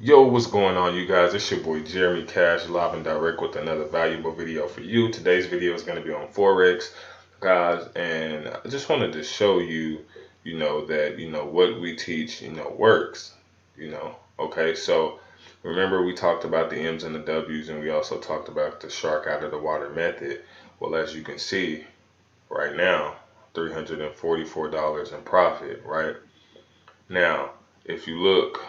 Yo, what's going on, you guys? It's your boy Jeremy Cash, live and direct with another valuable video for you. Today's video is going to be on Forex, guys, and I just wanted to show you, that, what we teach, works, Okay, so remember we talked about the M's and the W's, and we also talked about the shark out of the water method. Well, as you can see right now, $344 in profit, right? Now, if you look,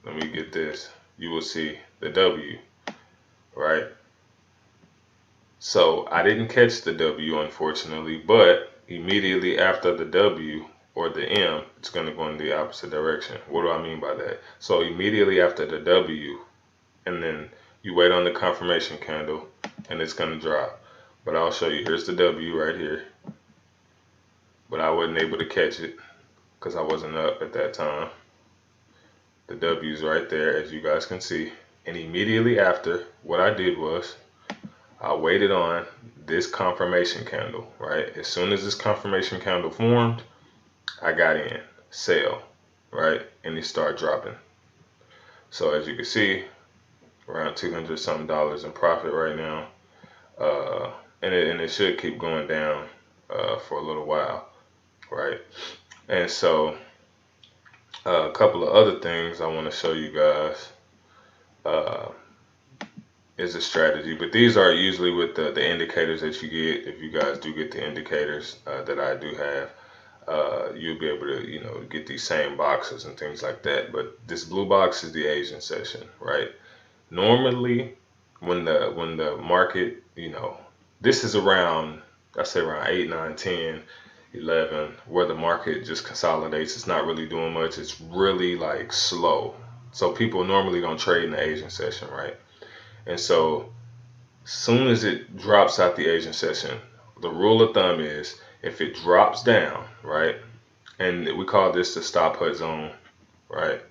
let me get this, you will see the W, right? So I didn't catch the W, unfortunately, but immediately after the W or the M, it's going to go in the opposite direction. What do I mean by that? So immediately after the W, and then you wait on the confirmation candle, and it's going to drop. But I'll show you. Here's the W right here. But I wasn't able to catch it because I wasn't up at that time. The W's right there, as you guys can see. And immediately after, what I did was I waited on this confirmation candle, right? As soon as this confirmation candle formed, I got in, sell, right? And it started dropping. So as you can see, around 200 something dollars in profit right now. And it should keep going down for a little while, right? And so a couple of other things I want to show you guys is a strategy, but these are usually with the indicators that you get. If you guys do get the indicators that I do have, you'll be able to get these same boxes and things like that. But this blue box is the Asian session, right? Normally when the market, this is around, I say around 8, 9, 10, 11, where the market just consolidates. It's not really doing much. It's really like slow. So people normally don't trade in the Asian session, right? And so soon as it drops out the Asian session, the rule of thumb is if it drops down, right? And we call this the stop put zone, right?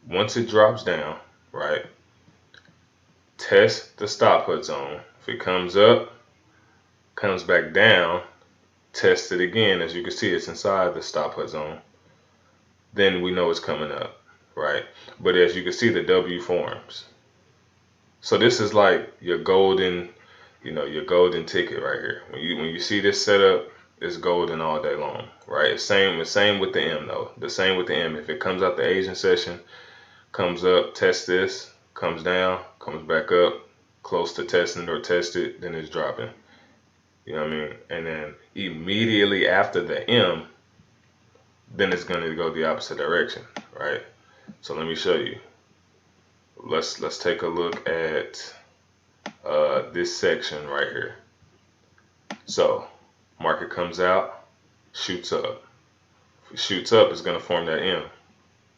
Once it drops down, right? Test the stop put zone. If it comes up, comes back down, test it again. As you can see, it's inside the stop put zone. Then we know it's coming up, right? But as you can see, the W forms. So this is like your golden, your golden ticket right here. When you see this setup, it's golden all day long, right? The same with the M though. The same with the M. If it comes out the Asian session, comes up, test this, comes down, comes back up, close to testing or tested, then it's dropping. You know what I mean? And then immediately after the M, then it's going to go the opposite direction, right? So let me show you. Let's take a look at this section right here. So market comes out, shoots up. If it shoots up, it's going to form that M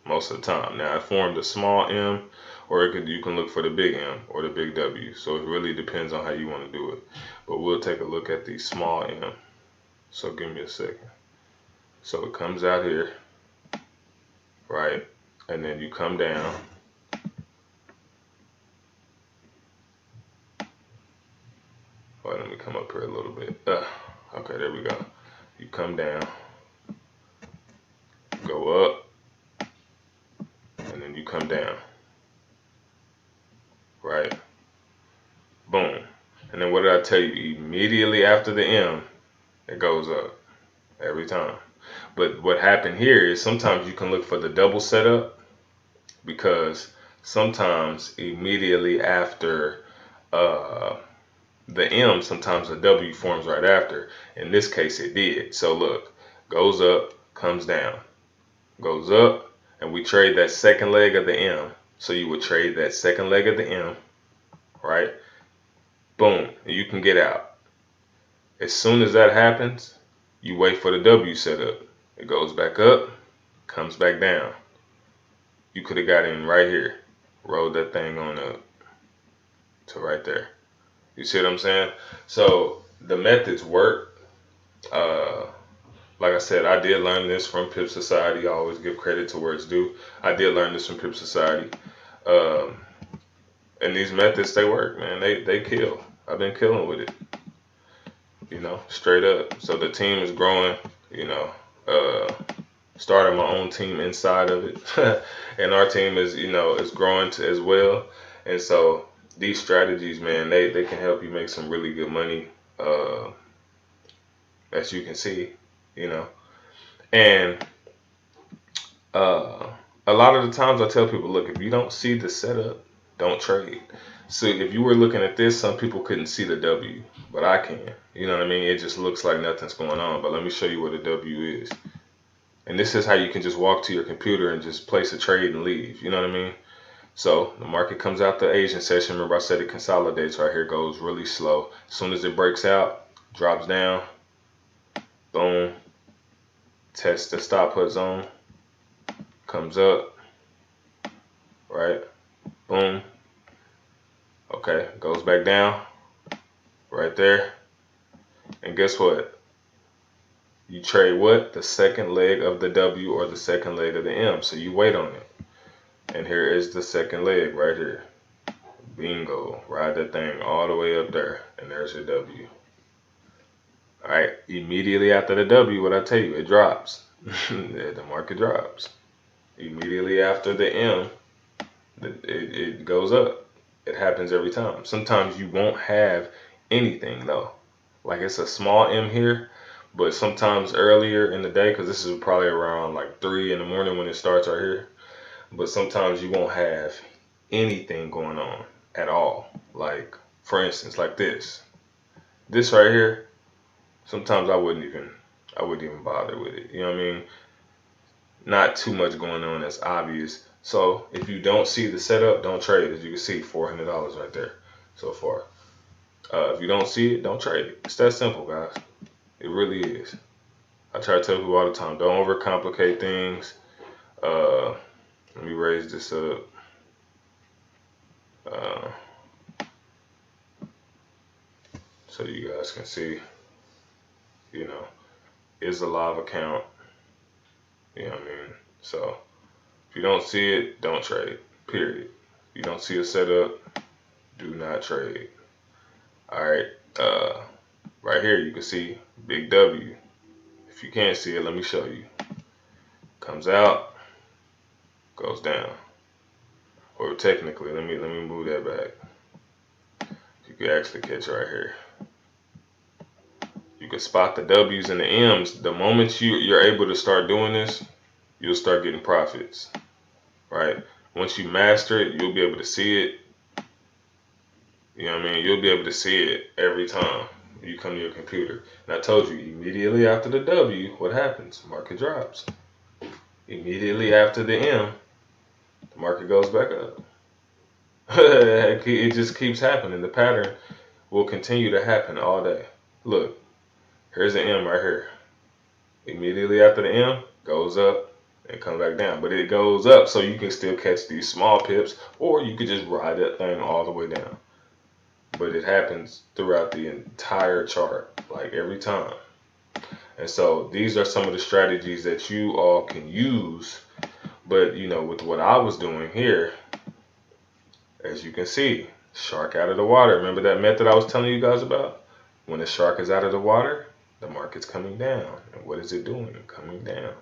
most of the time. Now it formed a small M, or you can look for the big M or the big W. So it really depends on how you want to do it. But we'll take a look at the small M. So give me a second. So it comes out here, right? And then you come down. Well, let me come up here a little bit. Okay, there we go. You come down, go up, and then you come down, right? Boom. And then what did I tell you? Immediately after the M, it goes up every time. But what happened here is sometimes you can look for the double setup, because sometimes immediately after the M, sometimes the W forms right after. In this case, it did. So look, goes up, comes down, goes up, and we trade that second leg of the M. So you would trade that second leg of the M, right? Boom, and you can get out. As soon as that happens, you wait for the W setup. It goes back up, comes back down. You could have got in right here, rolled that thing on up to right there. You see what I'm saying? So the methods work. Like I said, I did learn this from Pip Society. I always give credit to where it's due. I did learn this from Pip Society. And these methods, they work, man. They kill. I've been killing with it. Straight up. So the team is growing, Started my own team inside of it, and our team is is growing as well. And so these strategies, man, they can help you make some really good money, uh, as you can see, you know. And uh, a lot of the times I tell people, look, if you don't see the setup, don't trade. So if you were looking at this, some people couldn't see the W, but I can. You know what I mean? It just looks like nothing's going on. But let me show you what a W is. And this is how you can just walk to your computer and just place a trade and leave. You know what I mean? So the market comes out the Asian session. Remember I said it consolidates right here, goes really slow. As soon as it breaks out, drops down, boom, tests the stop put zone, comes up, right? Boom. Okay, goes back down, right there. And guess what? You trade what? The second leg of the W or the second leg of the M. So you wait on it. And here is the second leg right here. Bingo. Ride that thing all the way up there. And there's your W. Alright. Immediately after the W, what I tell you, it drops. The market drops. Immediately after the M, it goes up. It happens every time. Sometimes you won't have anything though. Like it's a small M here, but sometimes earlier in the day, because this is probably around like 3 in the morning when it starts right here, but sometimes you won't have anything going on at all. Like for instance, like this right here, sometimes I wouldn't even bother with it. You know what I mean? Not too much going on that's obvious. So if you don't see the setup, don't trade. As you can see, $400 right there so far. If you don't see it, don't trade it. It's that simple, guys. It really is. I try to tell people all the time, don't overcomplicate things. Let me raise this up. Uh, so you guys can see, you know, is a live account. You know what I mean? So if you don't see it, don't trade. Period. If you don't see a setup, do not trade. Alright. Right here you can see big W. If you can't see it, let me show you. Comes out, goes down. Or technically, let me move that back. You can actually catch right here. You can spot the W's and the M's. The moment you're able to start doing this, you'll start getting profits. Right? Once you master it, you'll be able to see it. You know what I mean? You'll be able to see it every time you come to your computer. And I told you, immediately after the W, what happens? Market drops. Immediately after the M, the market goes back up. It just keeps happening. The pattern will continue to happen all day. Look, here's the M right here. Immediately after the M, goes up and come back down. But it goes up so you can still catch these small pips, or you could just ride that thing all the way down. But it happens throughout the entire chart, like every time. And so these are some of the strategies that you all can use. But with what I was doing here, as you can see, shark out of the water. Remember that method I was telling you guys about? When the shark is out of the water, the market's coming down. And what is it doing? Coming down.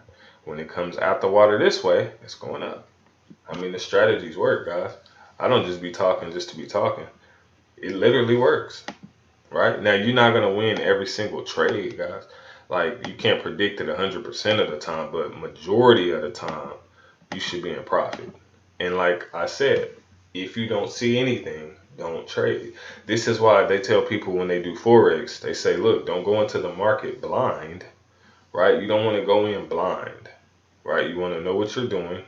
When it comes out the water this way, it's going up. I mean, the strategies work, guys. I don't just be talking just to be talking. It literally works, right? Now, you're not going to win every single trade, guys. Like, you can't predict it 100% of the time, but majority of the time, you should be in profit. And like I said, if you don't see anything, don't trade. This is why they tell people when they do Forex, they say, look, don't go into the market blind, right? You don't want to go in blind, right? You want to know what you're doing,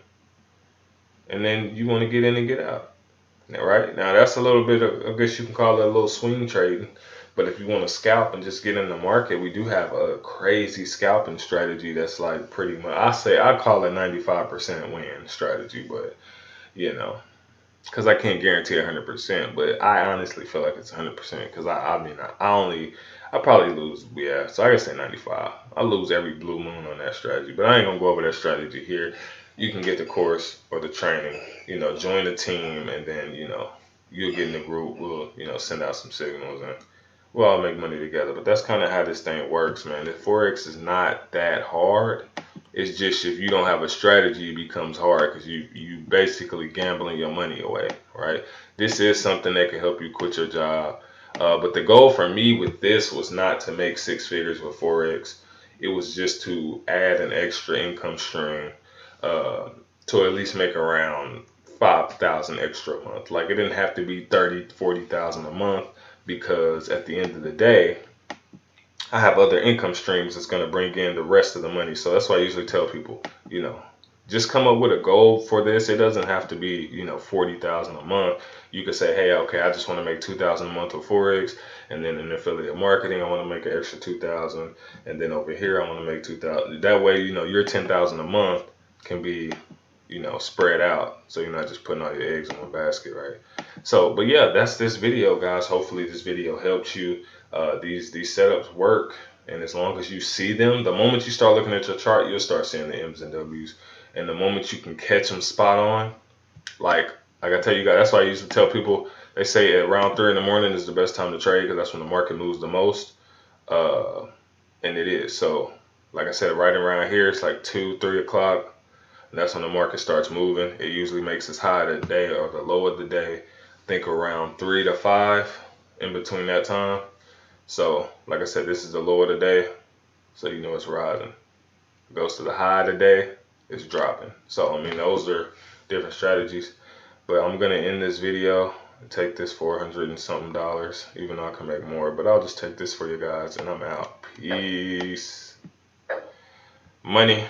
and then you want to get in and get out. Right now, that's a little bit of, I guess you can call it a little swing trading. But if you want to scalp and just get in the market, we do have a crazy scalping strategy that's like pretty much, I call it 95% win strategy, but because I can't guarantee 100%, but I honestly feel like it's 100% because I probably lose, yeah, so I can say 95. I lose every blue moon on that strategy, but I ain't gonna go over that strategy here. You can get the course or the training, join the team, and then, you'll get in the group. We'll, send out some signals and we'll all make money together. But that's kind of how this thing works, man. The Forex is not that hard. It's just if you don't have a strategy, it becomes hard because you basically gambling your money away, right? This is something that can help you quit your job. But the goal for me with this was not to make six figures with Forex. It was just to add an extra income stream uh, to at least make around 5,000 extra a month. Like it didn't have to be 30, 40,000 a month because at the end of the day, I have other income streams that's going to bring in the rest of the money. So that's why I usually tell people, you know, just come up with a goal for this. It doesn't have to be, 40,000 a month. You could say, hey, okay, I just want to make 2,000 a month with Forex, and then in affiliate marketing, I want to make an extra 2,000, and then over here, I want to make 2,000. That way, your 10,000 a month can be, spread out. So you're not just putting all your eggs in one basket, right? So, but yeah, that's this video, guys. Hopefully, this video helped you. These setups work, and as long as you see them, the moment you start looking at your chart, you'll start seeing the M's and W's. And the moment you can catch them spot on, like I tell you guys, that's why I usually tell people. They say around 3 in the morning is the best time to trade because that's when the market moves the most, uh, and it is. So, like I said, right around here, it's like 2, 3 o'clock. And that's when the market starts moving. It usually makes its high of the day or the low of the day. I think around 3 to 5 in between that time. So, like I said, this is the low of the day, so you know it's rising. It goes to the high of the day, it's dropping. So, I mean, those are different strategies. But I'm gonna end this video and take this 400 and something dollars, even though I can make more. But I'll just take this for you guys, and I'm out. Peace. Money.